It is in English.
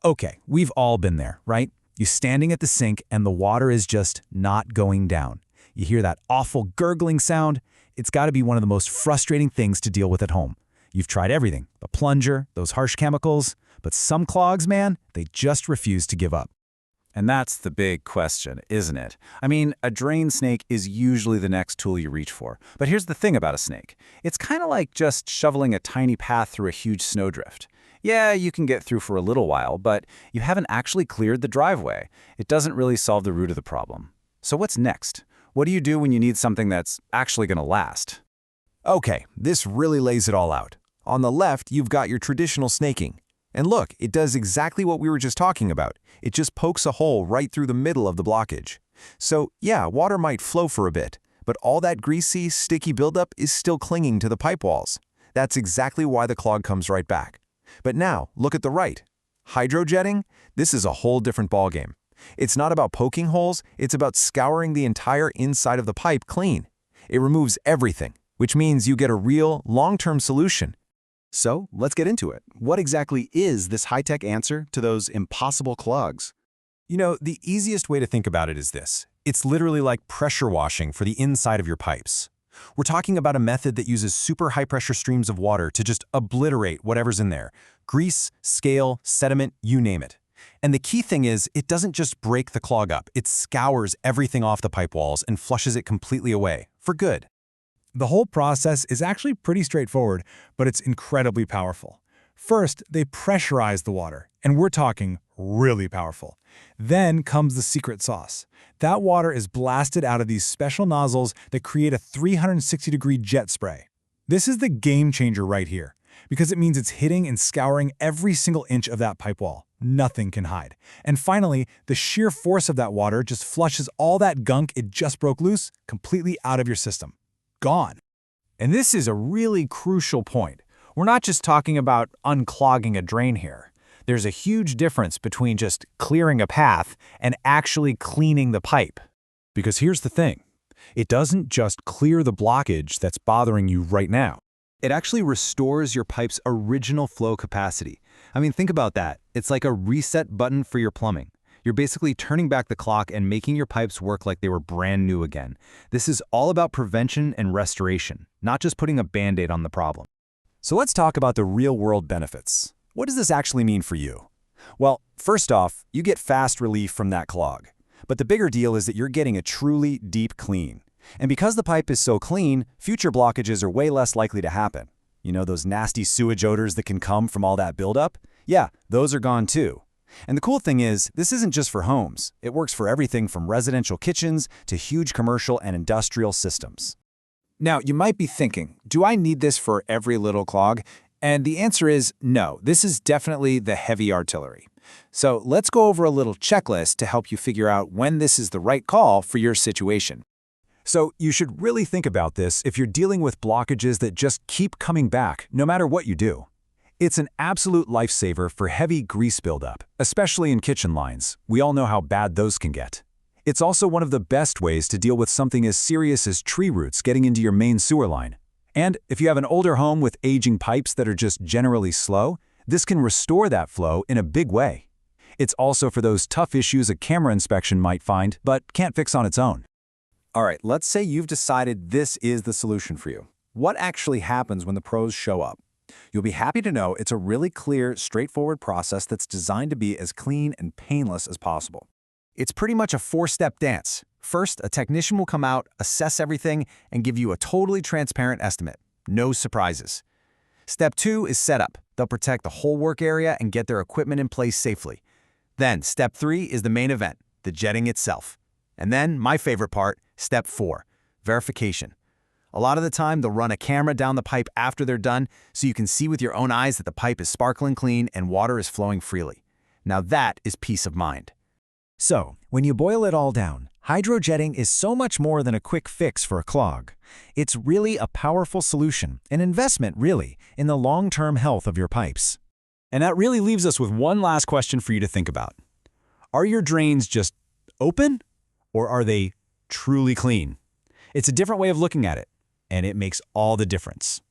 Okay, we've all been there, right? You're standing at the sink and the water is just not going down. You hear that awful gurgling sound? It's got to be one of the most frustrating things to deal with at home. You've tried everything, the plunger, those harsh chemicals, but some clogs, man, they just refuse to give up. And that's the big question, isn't it? I mean, a drain snake is usually the next tool you reach for. But here's the thing about a snake. It's kind of like just shoveling a tiny path through a huge snowdrift. Yeah, you can get through for a little while, but you haven't actually cleared the driveway. It doesn't really solve the root of the problem. So what's next? What do you do when you need something that's actually going to last? Okay, this really lays it all out. On the left, you've got your traditional snaking. And look, it does exactly what we were just talking about. It just pokes a hole right through the middle of the blockage. So yeah, water might flow for a bit, but all that greasy, sticky buildup is still clinging to the pipe walls. That's exactly why the clog comes right back. But now, look at the right. Hydrojetting? This is a whole different ballgame. It's not about poking holes, it's about scouring the entire inside of the pipe clean. It removes everything, which means you get a real, long-term solution. So, let's get into it. What exactly is this high-tech answer to those impossible clogs? You know, the easiest way to think about it is this. It's literally like pressure washing for the inside of your pipes. We're talking about a method that uses super high-pressure streams of water to just obliterate whatever's in there. Grease, scale, sediment, you name it. And the key thing is, it doesn't just break the clog up. It scours everything off the pipe walls and flushes it completely away, for good. The whole process is actually pretty straightforward, but it's incredibly powerful. First, they pressurize the water, and we're talking really powerful. Then comes the secret sauce. That water is blasted out of these special nozzles that create a 360-degree jet spray. This is the game changer right here, because it means it's hitting and scouring every single inch of that pipe wall. Nothing can hide. And finally, the sheer force of that water just flushes all that gunk it just broke loose completely out of your system. Gone. And this is a really crucial point. We're not just talking about unclogging a drain here. There's a huge difference between just clearing a path and actually cleaning the pipe. Because here's the thing. It doesn't just clear the blockage that's bothering you right now. It actually restores your pipe's original flow capacity. I mean, think about that. It's like a reset button for your plumbing. You're basically turning back the clock and making your pipes work like they were brand new again. This is all about prevention and restoration, not just putting a Band-Aid on the problem. So let's talk about the real-world benefits. What does this actually mean for you? Well, first off, you get fast relief from that clog. But the bigger deal is that you're getting a truly deep clean. And because the pipe is so clean, future blockages are way less likely to happen. You know those nasty sewage odors that can come from all that buildup? Yeah, those are gone too. And the cool thing is, this isn't just for homes. It works for everything from residential kitchens to huge commercial and industrial systems. Now, you might be thinking, do I need this for every little clog? And the answer is no, this is definitely the heavy artillery. So let's go over a little checklist to help you figure out when this is the right call for your situation. So you should really think about this if you're dealing with blockages that just keep coming back, no matter what you do. It's an absolute lifesaver for heavy grease buildup, especially in kitchen lines. We all know how bad those can get. It's also one of the best ways to deal with something as serious as tree roots getting into your main sewer line. And if you have an older home with aging pipes that are just generally slow, this can restore that flow in a big way. It's also for those tough issues a camera inspection might find, but can't fix on its own. All right, let's say you've decided this is the solution for you. What actually happens when the pros show up? You'll be happy to know it's a really clear, straightforward process that's designed to be as clean and painless as possible. It's pretty much a four-step dance. First, a technician will come out, assess everything, and give you a totally transparent estimate. No surprises. Step 2 is setup. They'll protect the whole work area and get their equipment in place safely. Then, step 3 is the main event, the jetting itself. And then, my favorite part, step 4, verification. A lot of the time, they'll run a camera down the pipe after they're done so you can see with your own eyes that the pipe is sparkling clean and water is flowing freely. Now that is peace of mind. So, when you boil it all down, hydrojetting is so much more than a quick fix for a clog. It's really a powerful solution, an investment really, in the long-term health of your pipes. And that really leaves us with one last question for you to think about. Are your drains just open, or are they truly clean? It's a different way of looking at it, and it makes all the difference.